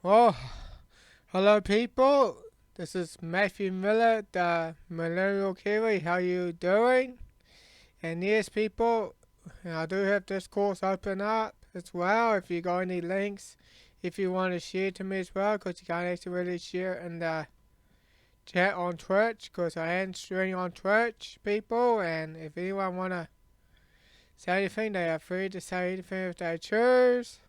Well, hello people. This is Matthew Miller, the Millennial Kiwi. How you doing? And yes, people, I do have this course open up as well. If you got any links, if you want to share to me as well, because you can't actually really share in the chat on Twitch, because I am streaming on Twitch, people. And if anyone want to say anything, they are free to say anything if they choose.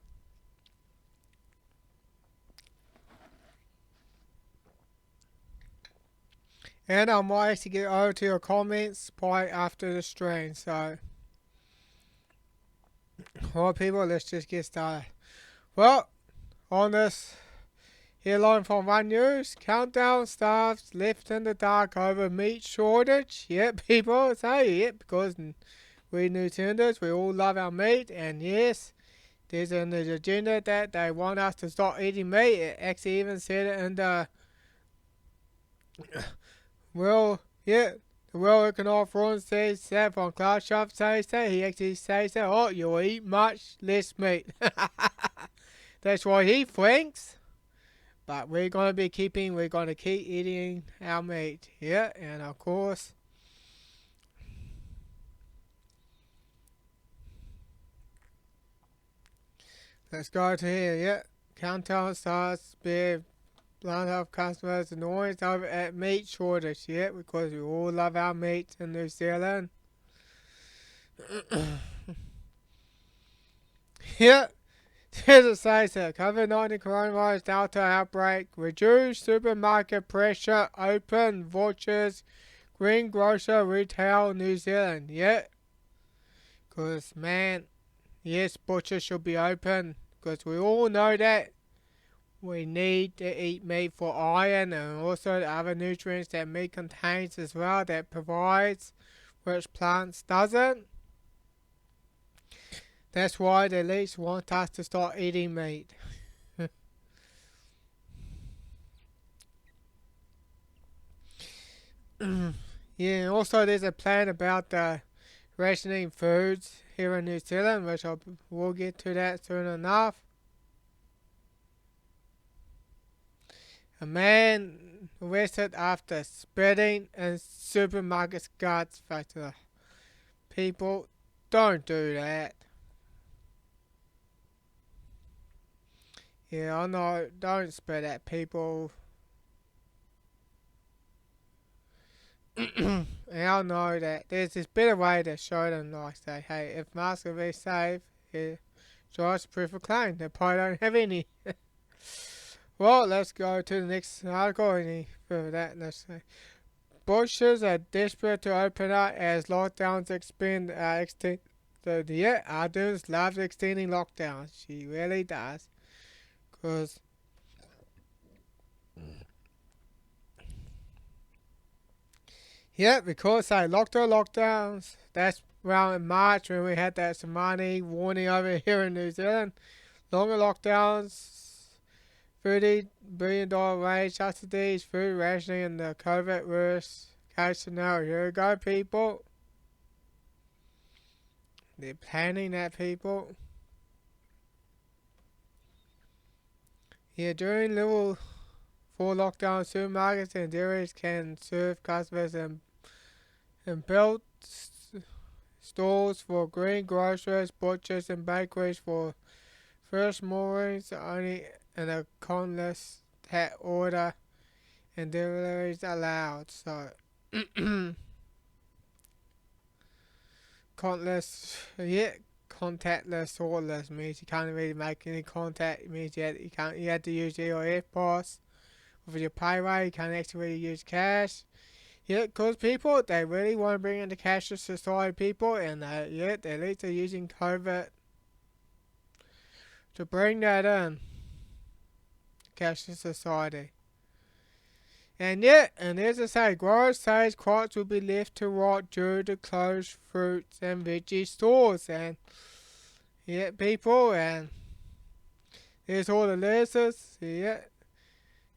And I might actually get over to your comments probably after the stream. So, well, people, let's just get started. Well, on this headline from One News, countdown starts left in the dark over meat shortage. Yep, people say yep, because we New Zealanders, we all love our meat, and yes, there's an agenda that they want us to stop eating meat. It actually even said it in the well, yeah, the World Economic Forum says that from Klaus Schwab says that he actually says that you'll eat much less meat. That's what he thinks. But we're gonna keep eating our meat. Yeah, and of course let's go to here, yeah. Countdown starts be blunt of customers annoyance over at meat shortage, yeah, because we all love our meat in New Zealand. Yeah, it says that COVID-19 coronavirus Delta outbreak, reduced supermarket pressure, open vouchers, greengrocer retail New Zealand. Yeah, because man, yes, butchers should be open because we all know that we need to eat meat for iron and also the other nutrients that meat contains as well that provides, which plants doesn't. That's why the elites want us to start eating meat. Yeah, and also there's a plan about rationing foods here in New Zealand, which we'll get to that soon enough. A man arrested after spitting in supermarket guards factory. People, don't do that. Yeah, I know, don't spit at people. And I know that there's this better way to show them, like say, hey, if masks are very safe, yeah, show us proof of claim. They probably don't have any. Well, let's go to the next article. Any further that, let's say. Butchers are desperate to open up as lockdowns extend. So, yeah, Ardens loves extending lockdowns. She really does. Because, yeah, because they locked our lockdowns. That's around in March when we had that tsunami warning over here in New Zealand. Longer lockdowns, $30 billion wage subsidies, food rationing, and the COVID worst case scenario. Here we go, people. They're planning that, people. Yeah, during level 4 lockdown, supermarkets and dairies can serve customers and built stores for greengrocers, butchers, and bakeries for first mornings only, and a countless that order and deliveries allowed. So, countless, yeah, contactless orderless means you can't really make any contact. It means you had to use your AirPods with your payway. You can't actually use cash. Yeah, because people, they really want to bring in the cashless society, people, and yeah, the elites are using COVID to bring that in, cashless society. And yet, and as I say, growers say crops will be left to rot due to closed fruits and veggie stores. And yeah, people, and there's all the lettuces. Yeah,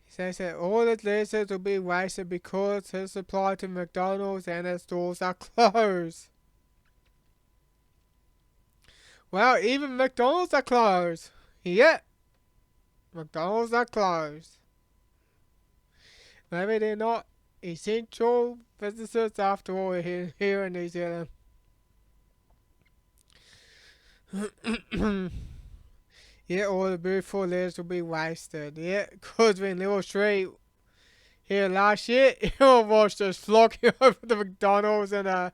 he says that all the lettuces will be wasted because his supply to McDonald's and its stores are closed. Well, even McDonald's are closed. Yeah, McDonald's are closed. Maybe they're not essential businesses after all here in New Zealand. Yeah, all the beautiful letters will be wasted. Yeah, because when Little Street here last year, everyone was just flocking over to McDonald's and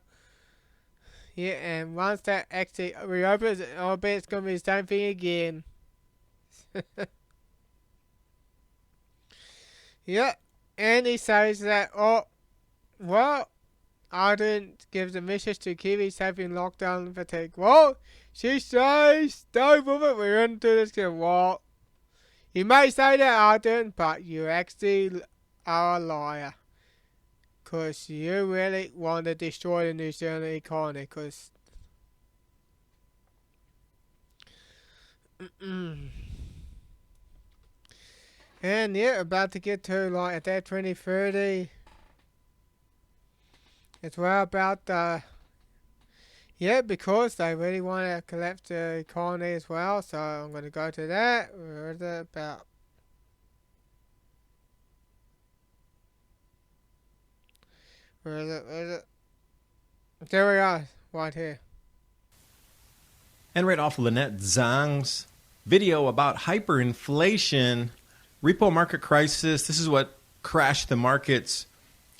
yeah, and once that actually reopens, I'll bet it's gonna be the same thing again. Yeah, and he says that, oh, well, I didn't give the message to Kiwis having lockdown fatigue. Well, she says, stay with it, we're into this game. Well, you may say that I didn't, but you actually are a liar. Because you really want to destroy the New Zealand economy. Because. And yeah, about to get to like at that 2030. As well about yeah, because they really want to collapse the economy as well. So I'm going to go to that. Where is it about? Where is it? Where is it? There we are, right here. And right off Lynette Zhang's video about hyperinflation, repo market crisis. This is what crashed the markets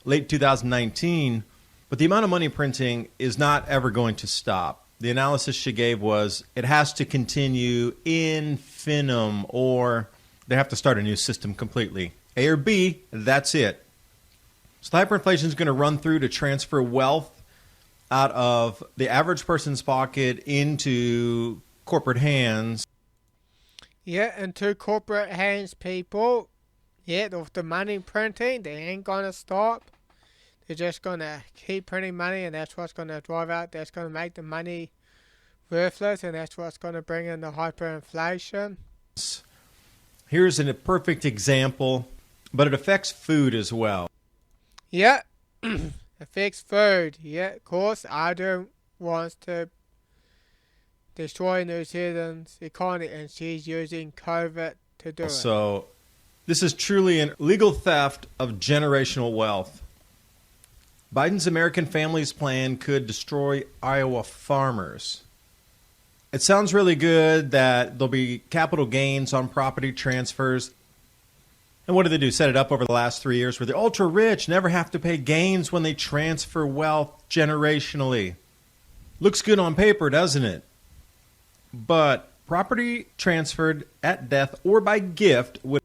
late 2019. But the amount of money printing is not ever going to stop. The analysis she gave was it has to continue infinitum, or they have to start a new system completely. A or B, that's it. So hyperinflation is going to run through to transfer wealth out of the average person's pocket into corporate hands. Yeah, into corporate hands, people. Yeah, with the money printing, they ain't going to stop. They're just going to keep printing money, and that's what's going to drive out. That's going to make the money worthless, and that's what's going to bring in the hyperinflation. Here's a perfect example, but it affects food as well. Yeah, affects food. Yeah, of course, Ada wants to destroy New Zealand's economy, and she's using COVID to do it. So this is truly an legal theft of generational wealth. Biden's American Families Plan could destroy Iowa farmers. It sounds really good that there'll be capital gains on property transfers. And what do they do? Set it up over the last 3 years where the ultra-rich never have to pay gains when they transfer wealth generationally. Looks good on paper, doesn't it? But property transferred at death or by gift would...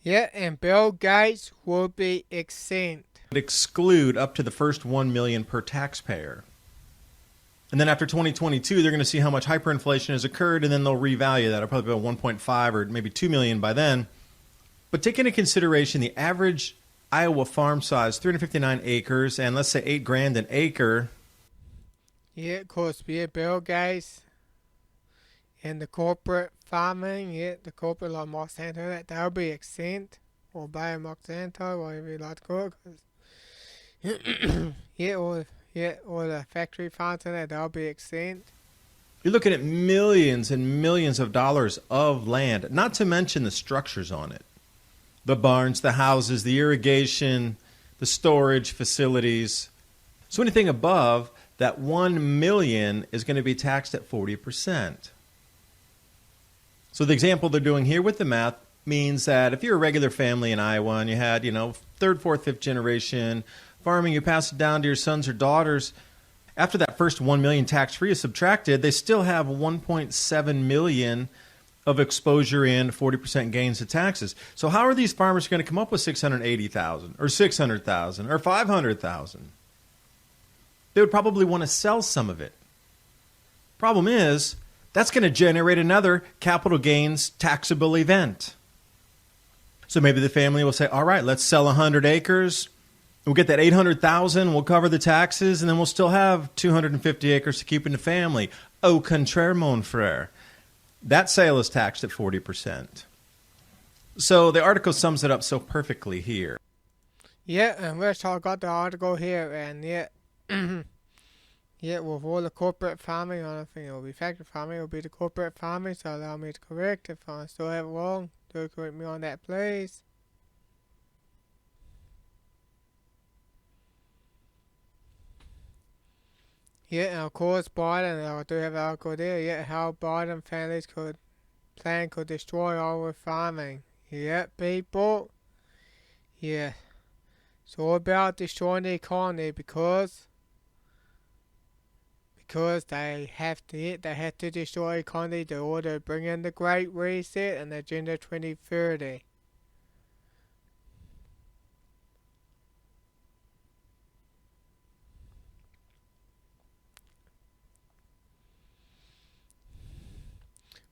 Yeah, and Bill Gates will be exempt. Exclude up to the first $1 million per taxpayer. And then after 2022, they're going to see how much hyperinflation has occurred, and then they'll revalue that. It'll probably be about 1.5 or maybe 2 million by then. But take into consideration the average Iowa farm size, 359 acres, and let's say $8,000 an acre. Yeah, of course, yeah, Bill Gates and the corporate farming, yeah, the corporate like Monsanto, they'll be exempt, or Bayer Monsanto, whatever you like to call it. Yeah, or the factory farms and that, they'll be exempt. You're looking at millions and millions of dollars of land, not to mention the structures on it. The barns, the houses, the irrigation, the storage facilities. So anything above that 1 million is going to be taxed at 40%. So the example they're doing here with the math means that if you're a regular family in Iowa and you had, third, fourth, fifth generation farming, you pass it down to your sons or daughters. After that first 1 million tax-free is subtracted, they still have 1.7 million of exposure in 40% gains to taxes. So how are these farmers going to come up with 680,000 or 600,000 or 500,000? They would probably want to sell some of it. Problem is, that's going to generate another capital gains taxable event. So maybe the family will say, all right, let's sell 100 acres. We'll get that 800,000, we'll cover the taxes, and then we'll still have 250 acres to keep in the family. Au contraire, mon frère. That sale is taxed at 40%. So the article sums it up so perfectly here. Yeah, and Rich, I got the article here, and yeah, Yeah, with all the corporate farming, I don't think it will be factory farming, it will be the corporate farming, so allow me to correct if I still have it wrong. Do correct me on that, please. Yeah, and of course Biden, I do have an article there, yeah, how Biden families could destroy all of farming. Yeah, people. Yeah. It's all about destroying the economy because they have to destroy the economy in order to bring in the Great Reset and Agenda 2030.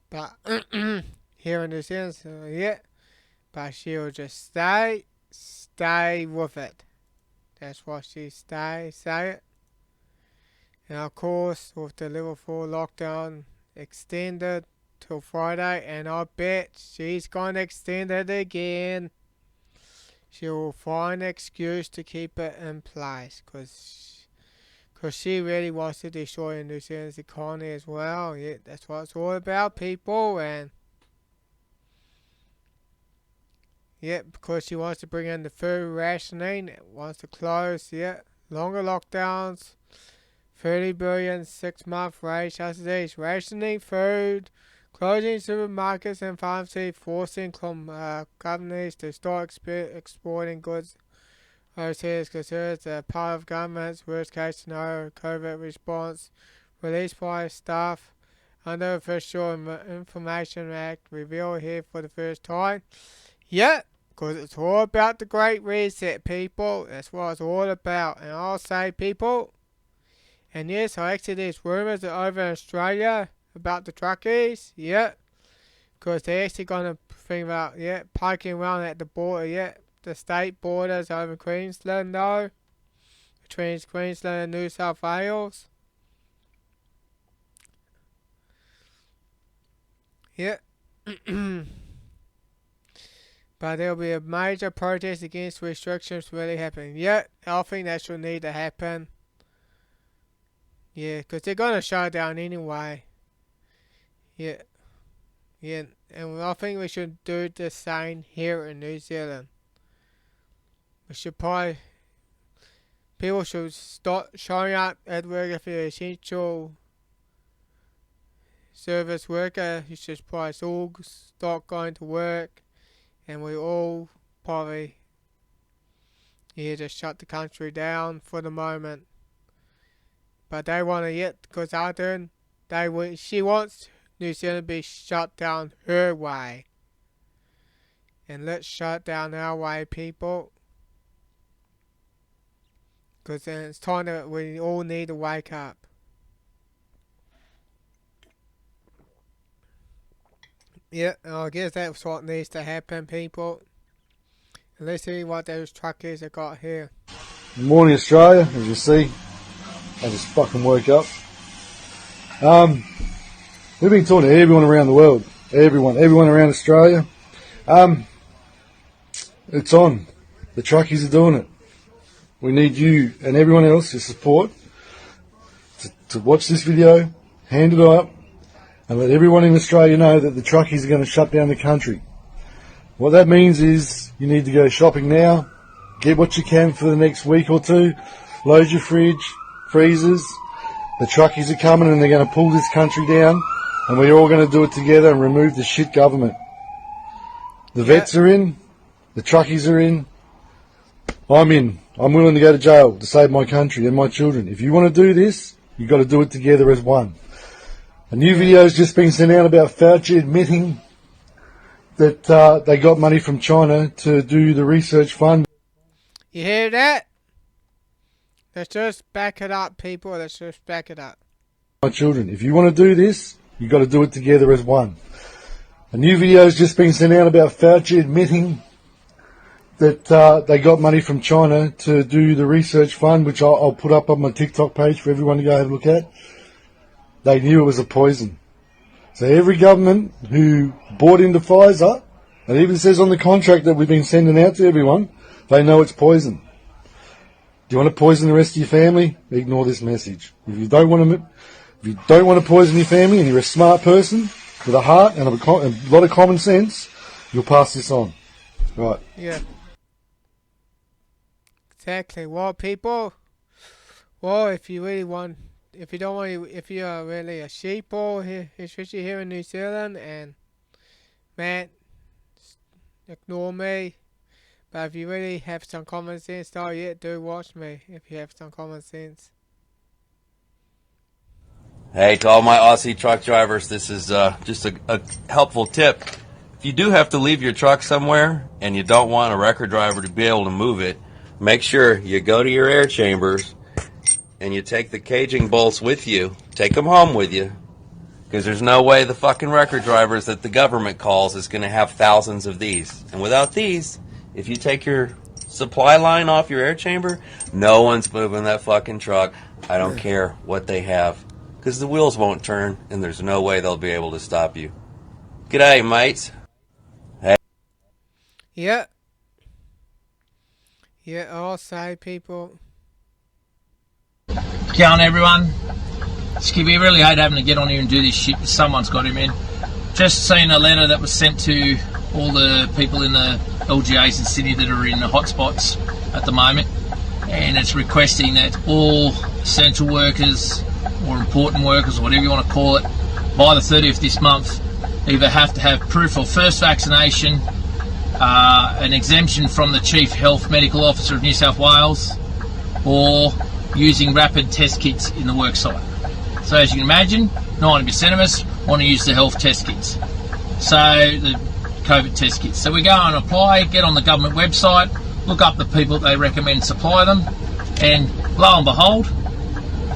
But here in New Zealand, so yeah, but she'll just stay with it. That's what she say it. And of course, with the level 4 lockdown extended till Friday, and I bet she's gonna extend it again. She will find an excuse to keep it in place, cause she really wants to destroy New Zealand's economy as well. Yeah, that's what it's all about, people, and yeah, because she wants to bring in the food rationing, wants to close, yeah, longer lockdowns, 30 billion 6-month rate subsidies, rationing food, closing supermarkets and pharmacies, forcing companies to start exporting goods overseas, considers a part of government's worst case scenario COVID response released by staff under Official Information Act revealed here for the first time. Yeah, because it's all about the Great Reset, people. That's what it's all about. And I'll say, people, and yes, I actually there's rumours over in Australia about the truckies, yeah, because they're actually going to think about, yeah, parking around at the border, yeah, the state borders over in Queensland, though, between Queensland and New South Wales. Yeah. But there'll be a major protest against restrictions really happening. Yeah, I think that should need to happen. Yeah, because they're going to shut down anyway. Yeah, yeah, and I think we should do the same here in New Zealand. We should probably, people should start showing up at work if you're an essential service worker. You should probably all start going to work, and we all probably, yeah, just shut the country down for the moment. But they want to yet, because Ardern, she wants New Zealand to be shut down her way. And let's shut down our way, people. Because then it's time that we all need to wake up. Yeah, I guess that's what needs to happen, people. And let's see what those truckers have got here. Good morning, Australia. As you see, I just fucking woke up. We've been talking to everyone around the world. Everyone around Australia. It's on. The truckies are doing it. We need you and everyone else to support, to watch this video, hand it up, and let everyone in Australia know that the truckies are going to shut down the country. What that means is you need to go shopping now, get what you can for the next week or two, load your fridge, freezers. The truckies are coming and they're going to pull this country down, and we're all going to do it together and remove the shit government. The vets are in, the truckies are in, I'm in. I'm willing to go to jail to save my country and my children. If you want to do this, you've got to do it together as one. A new video has just been sent out about Fauci admitting that they got money from China to do the research fund. You hear that? Let's just back it up, people. Let's just back it up. My children, if you want to do this, you've got to do it together as one. A new video has just been sent out about Fauci admitting that they got money from China to do the research fund, which I'll put up on my TikTok page for everyone to go have a look at. They knew it was a poison. So every government who bought into Pfizer, it even says on the contract that we've been sending out to everyone, they know it's poison. Do you want to poison the rest of your family? Ignore this message. If you don't want to poison your family and you're a smart person with a heart and a lot of common sense, you'll pass this on. Right. Yeah. Exactly. Well, people, well, if you really want, if you don't want, if you are really a sheeple here, especially here in New Zealand, and man, ignore me. But if you really have some common sense, though, yeah, do watch me if you have some common sense. Hey, to all my Aussie truck drivers, this is just a helpful tip. If you do have to leave your truck somewhere and you don't want a record driver to be able to move it, make sure you go to your air chambers and you take the caging bolts with you. Take them home with you, because there's no way the fucking record drivers that the government calls is going to have thousands of these. And without these, if you take your supply line off your air chamber, no one's moving that fucking truck. I don't care what they have, because the wheels won't turn and there's no way they'll be able to stop you. G'day, mates. Hey. Yeah. Yeah, all say people. Get on, everyone. Skippy, I really hate having to get on here and do this shit, but someone's got him in. Just seen a letter that was sent to all the people in the LGAs in Sydney that are in the hotspots at the moment, and it's requesting that all essential workers or important workers, or whatever you want to call it, by the 30th this month, either have to have proof of first vaccination, an exemption from the Chief Health Medical Officer of New South Wales, or using rapid test kits in the worksite. So as you can imagine, 90% of us want to use the health test kits. So the COVID test kits. So we go and apply, get on the government website, look up the people they recommend supply them, and lo and behold,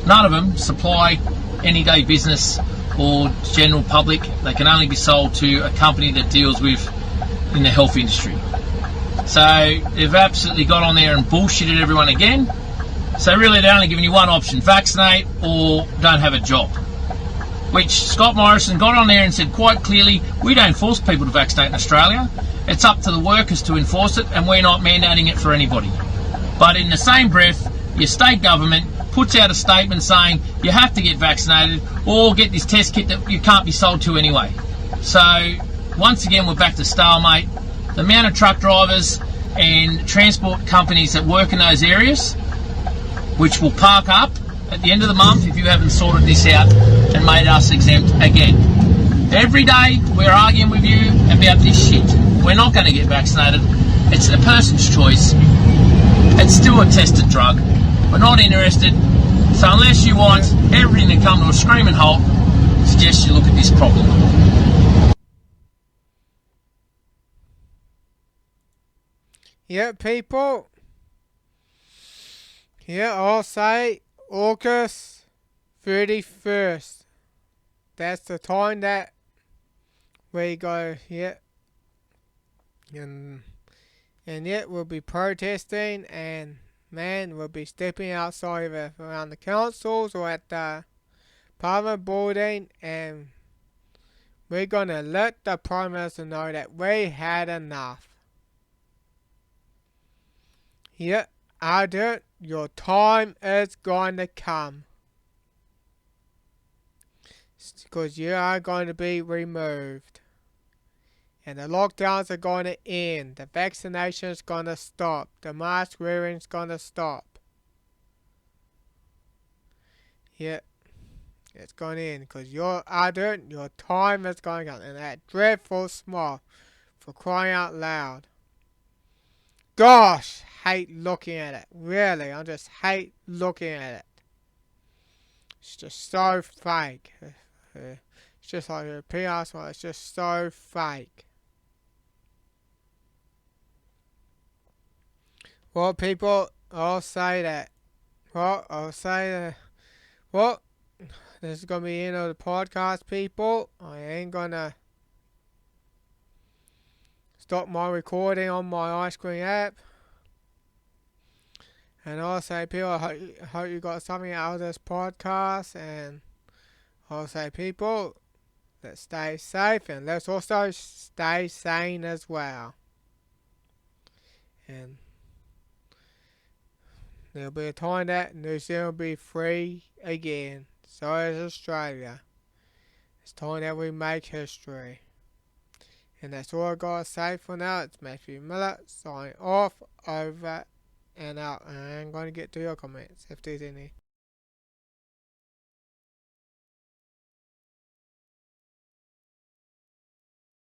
none of them supply any day business or general public. They can only be sold to a company that deals with in the health industry. So they've absolutely got on there and bullshitted everyone again. So really they're only giving you one option: vaccinate or don't have a job. Which Scott Morrison got on there and said quite clearly, we don't force people to vaccinate in Australia. It's up to the workers to enforce it, and we're not mandating it for anybody. But in the same breath, your state government puts out a statement saying you have to get vaccinated or get this test kit that you can't be sold to anyway. So once again, we're back to stalemate. The amount of truck drivers and transport companies that work in those areas, which will park up at the end of the month if you haven't sorted this out and made us exempt again. Every day we're arguing with you about this shit. We're not going to get vaccinated. It's a person's choice. It's still a tested drug. We're not interested. So unless you want everything to come to a screaming halt, I suggest you look at this problem. Yeah, people. Yeah, I'll say August 31st. That's the time that we go, yeah. And yet we'll be protesting, and man, we'll be stepping outside around the councils or at the parliament building, and we're gonna let the Prime Minister know that we had enough. Yeah, Ardent, your time is going to come. Because you are going to be removed. And the lockdowns are going to end. The vaccination is going to stop. The mask wearing is going to stop. Yeah, it's going to end. Because you're Ardent, your time is going to come. And that dreadful smile, for crying out loud. Gosh, hate looking at it. Really, I just hate looking at it. It's just so fake. It's just like a PR smile. It's just so fake. Well, people, I'll say that. Well, this is going to be the end of the podcast, people. I ain't going to stop my recording on my ice cream app. And I'll say, people, I hope you got something out of this podcast. And I'll say, people, let's stay safe, and let's also stay sane as well. And There'll be a time that New Zealand will be free again. So is Australia. It's time that we make history. And that's all I gotta say for now. It's Matthew Miller signing off, over and out. And I'm gonna get to your comments if there's any.